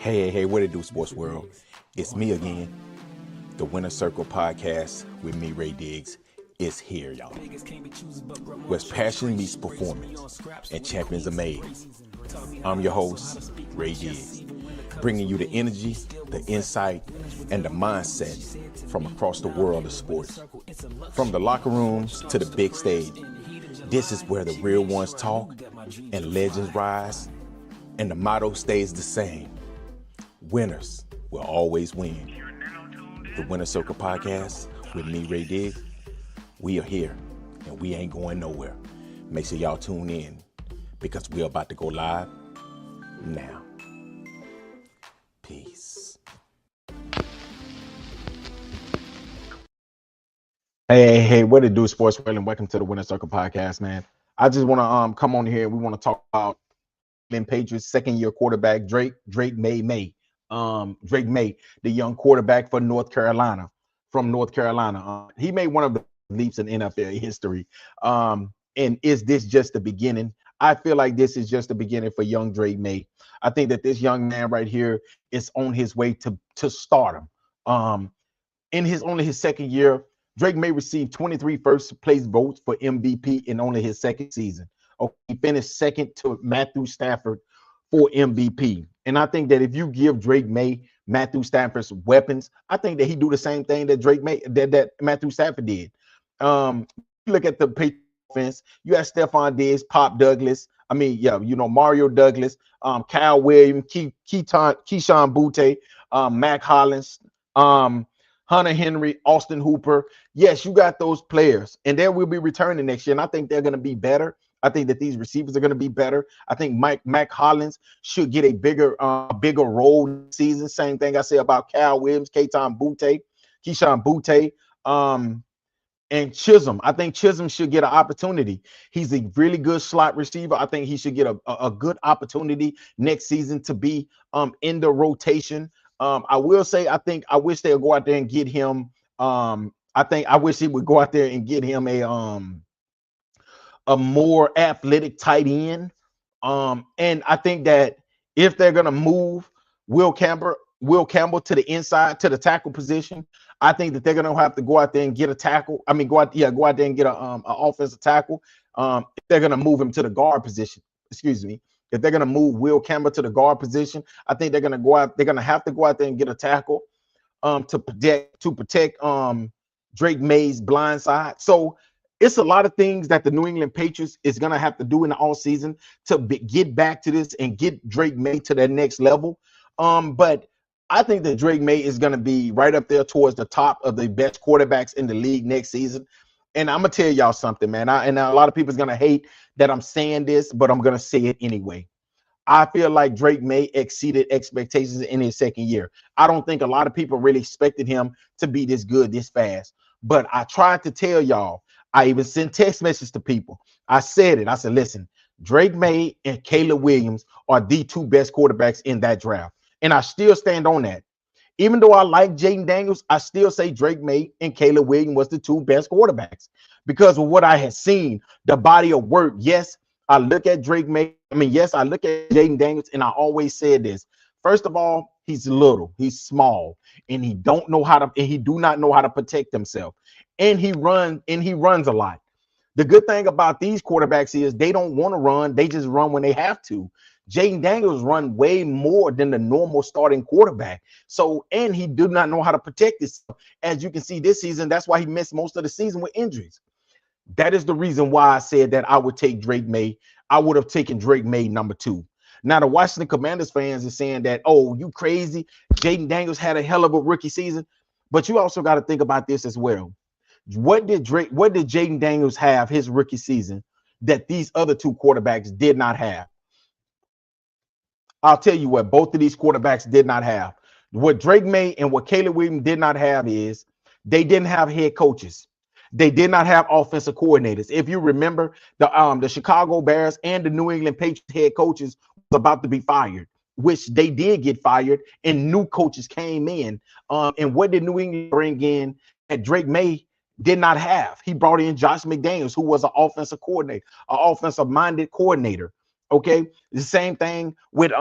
Hey, what it do, sports world? It's me again. The Winner Circle podcast with me, Ray Diggs, is here, y'all. Where passion meets performance and champions are made. I'm your host, Ray Diggs, bringing you the energy, the insight, and the mindset from across the world of sports. From the locker rooms to the big stage, this is where the real ones talk and legends rise, and the motto stays the same. Winners will always win. The Winner Circle podcast with me, Ray Diggs. We are here and we ain't going nowhere. Make sure y'all tune in because we're about to go live now. Peace. Hey, what it do, sports world, and welcome to the Winner Circle podcast, man. I just want to come on here. We want to talk about Patriots second-year quarterback Drake Maye. Drake Maye, the young quarterback for North Carolina, from North Carolina. He made one of the leaps in NFL history. And is this just the beginning? I feel like this is just the beginning for young Drake Maye. I think that this young man right here is on his way to stardom. In only his second year, Drake Maye received 23 first place votes for MVP in only his second season. Okay, he finished second to Matthew Stafford for MVP. And I think that if you give Drake Maye Matthew Stafford's weapons, I think that he do the same thing that that Matthew Stafford did. Look at the Patriots offense. You have Stephon Diggs, Pop Douglas. Mario Douglas, Kyle Williams, Keyshawn Butte, Mac Hollins, Hunter Henry, Austin Hooper. Yes, you got those players, and they will be returning next year. And I think they're going to be better. I think that these receivers are going to be better. I think Mac Hollins should get a bigger role this season. Same thing I say about Kyle Williams, Keyshawn Butte, and Chisholm. I think Chisholm should get an opportunity. He's a really good slot receiver. I think he should get a good opportunity next season to be in the rotation. I will say I wish they would go out there and get him. I wish he would go out there and get him a more athletic tight end. And I think that if they're gonna move Will Campbell to the inside, to the tackle position, I think that they're gonna have to go out there and get a tackle. Go out there and get an offensive tackle. If they're gonna move him to the guard position, if they're gonna move Will Campbell to the guard position, I think they're gonna have to go out there and get a tackle to protect Drake Maye's blind side. So it's a lot of things that the New England Patriots is going to have to do in the offseason to get back to this and get Drake Maye to that next level. But I think that Drake Maye is going to be right up there towards the top of the best quarterbacks in the league next season. And I'm going to tell y'all something, man. And a lot of people is going to hate that I'm saying this, but I'm going to say it anyway. I feel like Drake Maye exceeded expectations in his second year. I don't think a lot of people really expected him to be this good this fast. But I tried to tell y'all, I even sent text messages to people. I said it. I said, listen, Drake Maye and Caleb Williams are the two best quarterbacks in that draft. And I still stand on that. Even though I like Jaden Daniels, I still say Drake Maye and Caleb Williams was the two best quarterbacks because of what I had seen, the body of work. Yes, I look at Drake Maye. Yes, I look at Jaden Daniels, and I always said this. First of all, he's little, he's small, and he do not know how to protect himself. And he runs a lot. The good thing about these quarterbacks is they don't want to run. They just run when they have to. Jaden Daniels run way more than the normal starting quarterback. So, and he did not know how to protect himself. As you can see this season, that's why he missed most of the season with injuries. That is the reason why I said that I would take Drake Maye. I would have taken Drake Maye number 2. Now, the Washington Commanders fans are saying that, oh, you crazy. Jaden Daniels had a hell of a rookie season. But you also got to think about this as well. What did Jaden Daniels have his rookie season that these other two quarterbacks did not have? I'll tell you what both of these quarterbacks did not have. What Drake Maye and what Caleb Williams did not have is they didn't have head coaches. They did not have offensive coordinators. If you remember, the Chicago Bears and the New England Patriots head coaches was about to be fired, which they did get fired, and new coaches came in. And what did New England bring in that Drake Maye did not have? He brought in Josh McDaniels, who was an offensive coordinator, an offensive-minded coordinator. Okay, the same thing with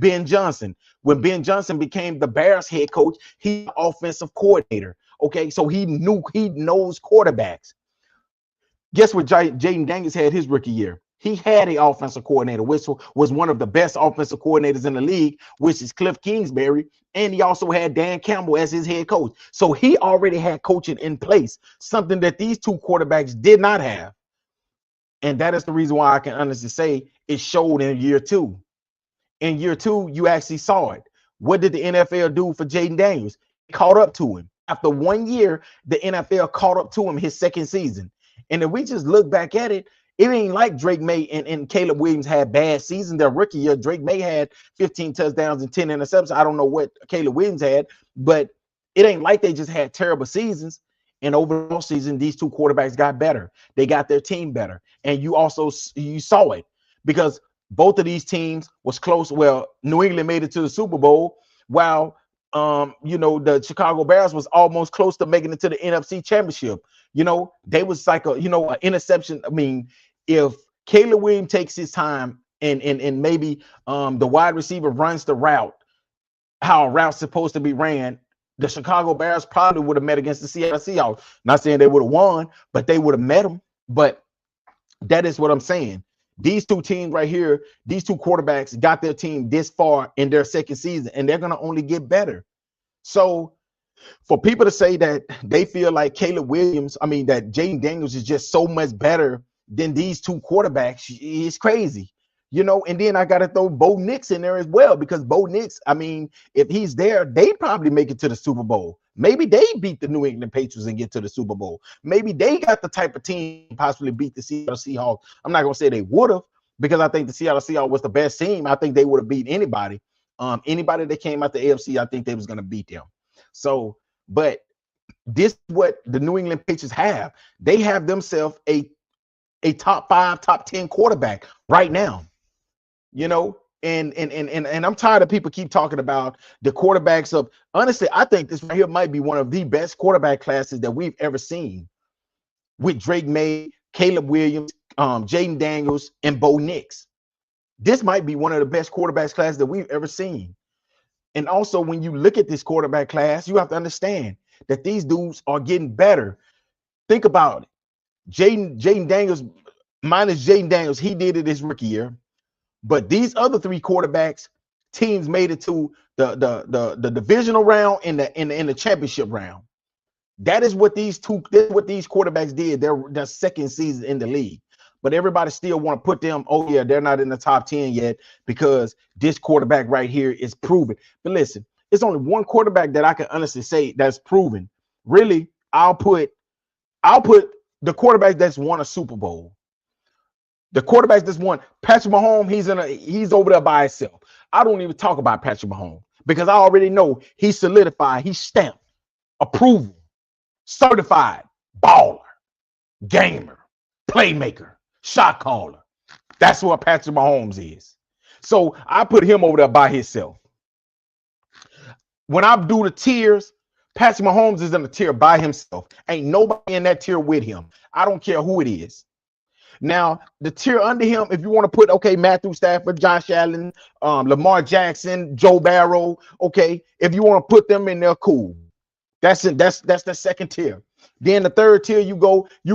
Ben Johnson. When Ben Johnson became the Bears head coach, he's offensive coordinator. Okay, so he knows quarterbacks. Guess what Jaden Daniels had his rookie year? He had an offensive coordinator, which was one of the best offensive coordinators in the league, which is Cliff Kingsbury. And he also had Dan Campbell as his head coach. So he already had coaching in place, something that these two quarterbacks did not have. And that is the reason why I can honestly say it showed in year two. In year two, you actually saw it. What did the NFL do for Jaden Daniels? It caught up to him. After 1 year, the NFL caught up to him his second season. And if we just look back at it, it ain't like Drake Maye and Caleb Williams had bad seasons. Their rookie year, Drake Maye had 15 touchdowns and 10 interceptions. I don't know what Caleb Williams had, but it ain't like they just had terrible seasons. And overall season, these two quarterbacks got better. They got their team better. And you saw it because both of these teams was close. Well, New England made it to the Super Bowl, while the Chicago Bears was almost close to making it to the NFC Championship. They was like an interception. I mean, if Caleb Williams takes his time and maybe the wide receiver runs the route, how a route's supposed to be ran, the Chicago Bears probably would have met against the Seattle Seahawks. Not saying they would have won, but they would have met them. But that is what I'm saying. These two teams right here, these two quarterbacks got their team this far in their second season, and they're going to only get better. So for people to say that they feel like Caleb Williams, that Jaden Daniels is just so much better than these two quarterbacks, is crazy. And then I got to throw Bo Nix in there as well, because Bo Nix, if he's there, they probably make it to the Super Bowl. Maybe they beat the New England Patriots and get to the Super Bowl. Maybe they got the type of team to possibly beat the Seattle Seahawks. I'm not going to say they would have, because I think the Seattle Seahawks was the best team. I think they would have beat anybody. Anybody that came out the AFC, I think they was going to beat them. So, but this is what the New England Patriots have. They have themselves a top 5, top 10 quarterback right now. And I'm tired of people keep talking about the quarterbacks of, honestly, I think this right here might be one of the best quarterback classes that we've ever seen, with Drake Maye, Caleb Williams, Jaden Daniels, and Bo Nix. This might be one of the best quarterbacks classes that we've ever seen. And also, when you look at this quarterback class, you have to understand that these dudes are getting better. Think about it. Jaden Daniels, minus Jaden Daniels, he did it his rookie year. But these other three quarterbacks, teams made it to the divisional round and the championship round. That is what these quarterbacks did their second season in the league. But everybody still want to put them, oh yeah, they're not in the top 10 yet because this quarterback right here is proven. But listen, it's only one quarterback that I can honestly say that's proven. Really, I'll put the quarterback that's won a Super Bowl. The quarterback that's won, Patrick Mahomes, he's over there by himself. I don't even talk about Patrick Mahomes because I already know he's solidified, he's stamped, approval, certified, baller, gamer, playmaker, shot caller. That's what Patrick Mahomes is. So I put him over there by himself. When I do the tiers, Patrick Mahomes is in the tier by himself. Ain't nobody in that tier with him. I don't care who it is. Now, the tier under him, if you want to put, okay, Matthew Stafford, Josh Allen, Lamar Jackson, Joe Burrow, okay, if you want to put them in there, cool. That's it. That's the second tier. Then the third tier, you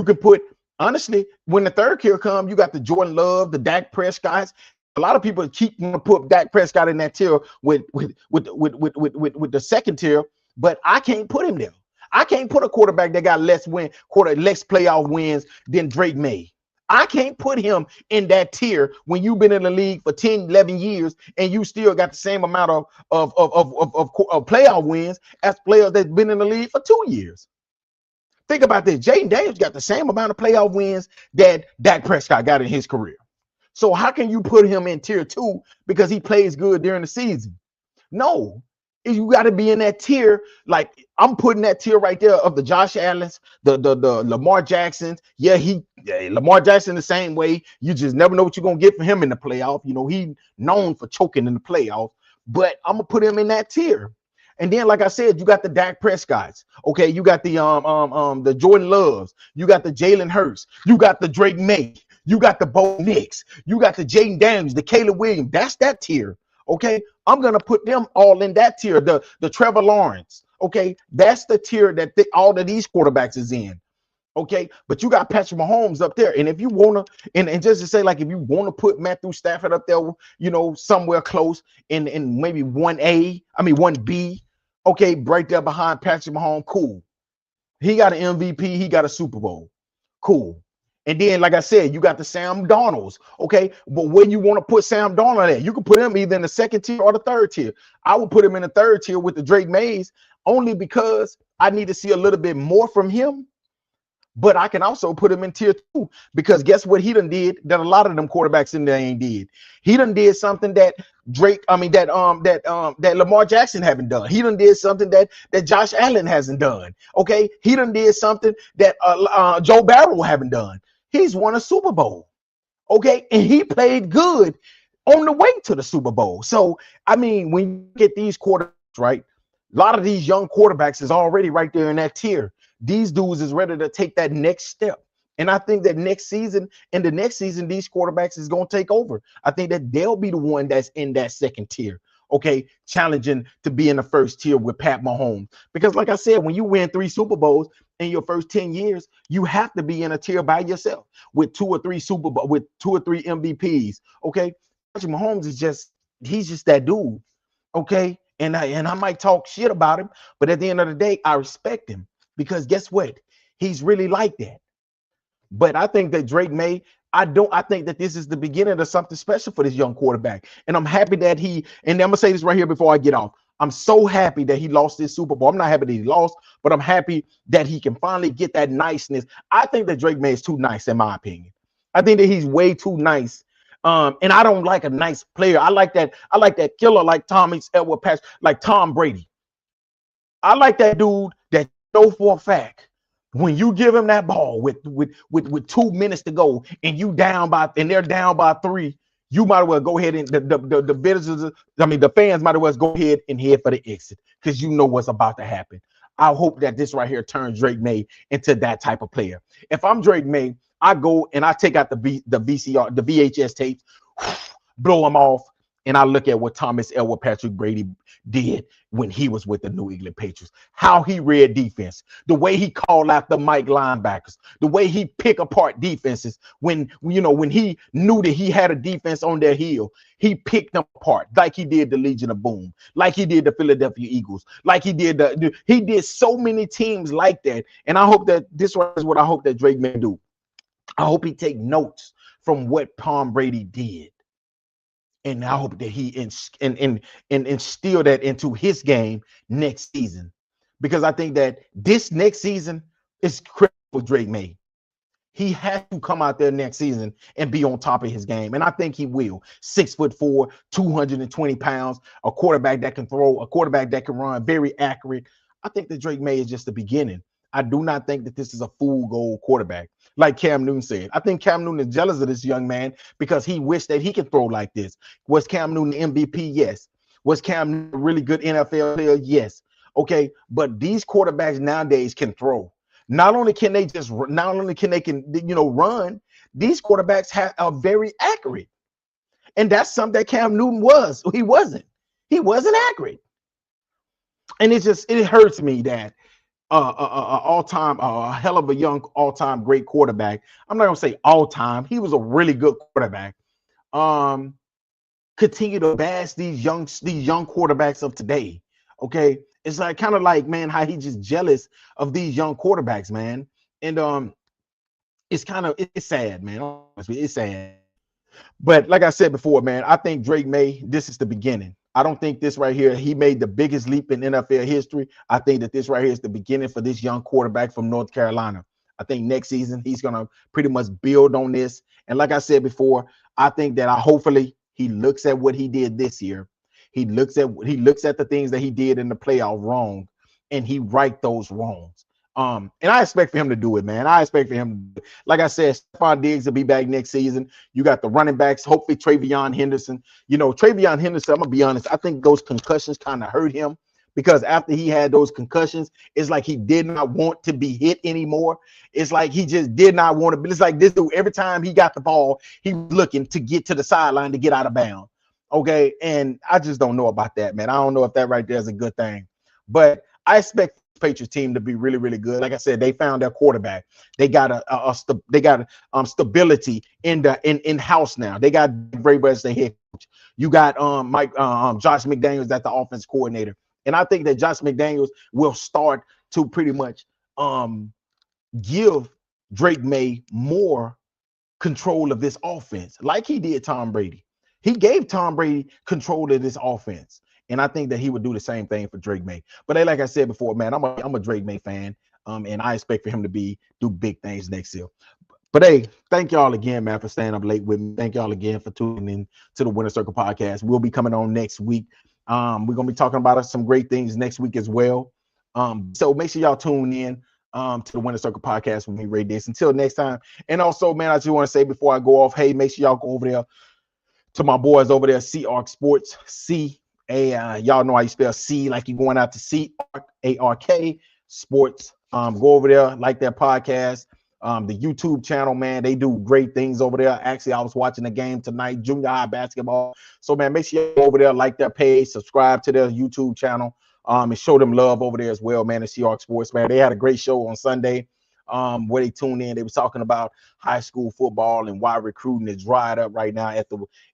can put, honestly, when the third tier comes, you got the Jordan Love, the Dak Prescott. A lot of people keep going to put Dak Prescott in that tier with the second tier, but I can't put him there. I can't put a quarterback that got less playoff wins than Drake Maye. I can't put him in that tier when you've been in the league for 10, 11 years and you still got the same amount of playoff wins as players that's been in the league for 2 years. Think about this. Jaden Daniels got the same amount of playoff wins that Dak Prescott got in his career. So how can you put him in tier 2 because he plays good during the season? No. You got to be in that tier. Like I'm putting that tier right there of the Josh Allens, the Lamar Jacksons. Yeah, Lamar Jackson the same way. You just never know what you're gonna get from him in the playoff. He known for choking in the playoff. But I'm gonna put him in that tier. And then, like I said, you got the Dak Prescotts. Okay, you got the Jordan Loves. You got the Jalen Hurts. You got the Drake Maye. You got the Bo Nix. You got the Jaden Daniels, the Caleb Williams. That's that tier. Okay. I'm going to put them all in that tier. The Trevor Lawrence. Okay. That's the tier that all of these quarterbacks is in. Okay, but you got Patrick Mahomes up there, and if you wanna, and just to say, like, if you want to put Matthew Stafford up there, you know, somewhere close in maybe 1A, I mean 1B, okay, right there behind Patrick Mahomes, cool. He got an MVP, he got a Super Bowl, cool. And then, like I said, you got the Sam Darnolds, okay, but where you want to put Sam Darnold at, you can put him either in the second tier or the third tier. I would put him in the third tier with the Drake Mays, only because I need to see a little bit more from him. But I can also put him in tier 2 because guess what he done did that a lot of them quarterbacks in there ain't did. He done did something that that Lamar Jackson haven't done. He done did something that Josh Allen hasn't done. Okay, he done did something that Joe Barrow haven't done. He's won a Super Bowl. Okay, and he played good on the way to the Super Bowl. So I mean, when you get these quarterbacks right, a lot of these young quarterbacks is already right there in that tier. These dudes is ready to take that next step. And I think that next season, these quarterbacks is going to take over. I think that they'll be the one that's in that second tier, okay, challenging to be in the first tier with Pat Mahomes. Because like I said, when you win 3 Super Bowls in your first 10 years, you have to be in a tier by yourself with 2 or 3 Super Bowl, with 2 or 3 MVPs, okay? Patrick Mahomes he's just that dude, okay? And I might talk shit about him, but at the end of the day, I respect him. Because guess what? He's really like that. But I think that Drake Maye, I think that this is the beginning of something special for this young quarterback. And I'm happy that and I'm going to say this right here before I get off. I'm so happy that he lost this Super Bowl. I'm not happy that he lost, but I'm happy that he can finally get that niceness. I think that Drake Maye is too nice, in my opinion. I think that he's way too nice. And I don't like a nice player. I like that killer like Tommy Edward Patch, like Tom Brady. I like that dude that know for a fact when you give him that ball with 2 minutes to go and they're down by 3, you might as well go ahead and the visitors, I mean the fans might as well go ahead and head for the exit because you know what's about to happen. I hope that this right here turns Drake Maye into that type of player. If I'm Drake Maye, I go and I take out the VCR, the VHS tapes, blow them off, and I look at what Thomas Edward Patrick Brady did when he was with the New England Patriots, how he read defense, the way he called out the Mike linebackers, the way he pick apart defenses when he knew that he had a defense on their heel, he picked them apart like he did the Legion of Boom, like he did the Philadelphia Eagles, like he did so many teams like that. And I hope that this is what I hope that Drake Maye do. I hope he take notes from what Tom Brady did. And I hope that he instill that into his game next season, because I think that this next season is critical for Drake Maye. He has to come out there next season and be on top of his game, and I think he will. 6'4", 220 pounds, a quarterback that can throw, a quarterback that can run, very accurate. I think that Drake Maye is just the beginning. I do not think that this is a full goal quarterback. Like Cam Newton said, I think Cam Newton is jealous of this young man because he wished that he could throw like this. Was Cam Newton the MVP? Yes. Was Cam Newton a really good NFL player? Yes. Okay, but these quarterbacks nowadays can throw. Not only can they run, these quarterbacks are very accurate. And that's something that Cam Newton was. He wasn't accurate. And it hurts me that all-time, a hell of a young all-time great quarterback. I'm not gonna say all-time. He was a really good quarterback. Continue to bash these young quarterbacks of today. Okay, it's like kind of like, man, how he's just jealous of these young quarterbacks, man. And it's sad, man. Honestly, it's sad. But like I said before, man, I think Drake Maye, this is the beginning. I don't think this right here, he made the biggest leap in NFL history. I think that this right here is the beginning for this young quarterback from North Carolina. I think next season he's going to pretty much build on this. And like I said before, I think that hopefully he looks at what he did this year. He looks at the things that he did in the playoff wrong, and he right those wrongs. And I expect for him to do it, man. I expect for him, like I said, Stephon Diggs will be back next season. You got the running backs, hopefully TreVeyon Henderson. You know, TreVeyon Henderson, I'm gonna be honest, I think those concussions kind of hurt him, because after he had those concussions, it's like he did not want to be hit anymore. It's like he just did not want to be. It's like this dude, every time he got the ball, he was looking to get to the sideline to get out of bounds. Okay. And I just don't know about that, man. I don't know if that right there is a good thing. But I expect the Patriots team to be really, really good. Like I said, they found their quarterback. They got stability in house now. They got Vrabel as their head coach. You got Josh McDaniels as the offense coordinator. And I think that Josh McDaniels will start to pretty much give Drake Maye more control of this offense, like he did Tom Brady. He gave Tom Brady control of this offense. And I think that he would do the same thing for Drake Maye. But hey, like I said before, man, I'm a Drake Maye fan. And I expect for him to do big things next year. But hey, thank y'all again, man, for staying up late with me. Thank y'all again for tuning in to the Winner Circle podcast. We'll be coming on next week. We're gonna be talking about some great things next week as well. So make sure y'all tune in to the Winner Circle podcast with me, Ray Diggs. Until next time. And also, man, I just want to say before I go off, hey, make sure y'all go over there to my boys over there, C-Ark Sports, y'all know how you spell C, like you're going out to C-Ark, A-R-K Sports. Go over there, like their podcast. The YouTube channel, man, they do great things over there. Actually, I was watching the game tonight, junior high basketball. So, man, make sure you go over there, like their page, subscribe to their YouTube channel, and show them love over there as well, man, at C-Ark Sports, man. They had a great show on Sunday where they tuned in. They was talking about high school football and why recruiting is dried up right now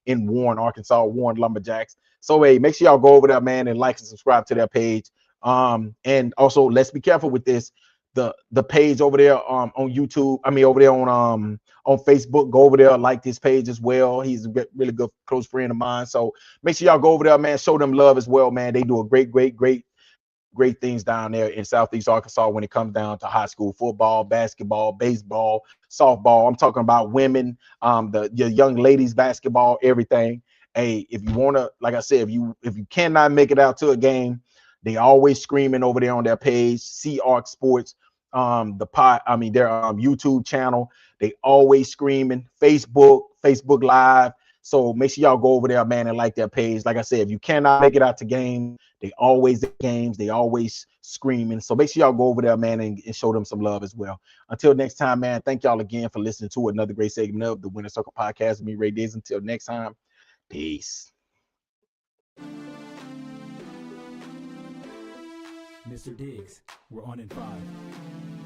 in Warren, Arkansas, Warren Lumberjacks. So, hey, make sure y'all go over there, man, and like and subscribe to their page. And also, let's be careful with this. The page over there on YouTube, over there on Facebook, go over there, like this page as well. He's a really good close friend of mine. So make sure y'all go over there, man. Show them love as well, man. They do a great things down there in Southeast Arkansas when it comes down to high school football, basketball, baseball, softball. I'm talking about women, your young ladies basketball, everything. Hey, if you want to, like I said, if you cannot make it out to a game, they always screaming over there on their page, C-Ark Sports, their YouTube channel. They always screaming. Facebook Live. So make sure y'all go over there, man, and like their page. Like I said, if you cannot make it out to games, they always at games. They always screaming. So make sure y'all go over there, man, and show them some love as well. Until next time, man, thank y'all again for listening to another great segment of the Winner Circle podcast with me, Ray Diggs. Until next time, peace. Mr. Diggs, we're on in 5.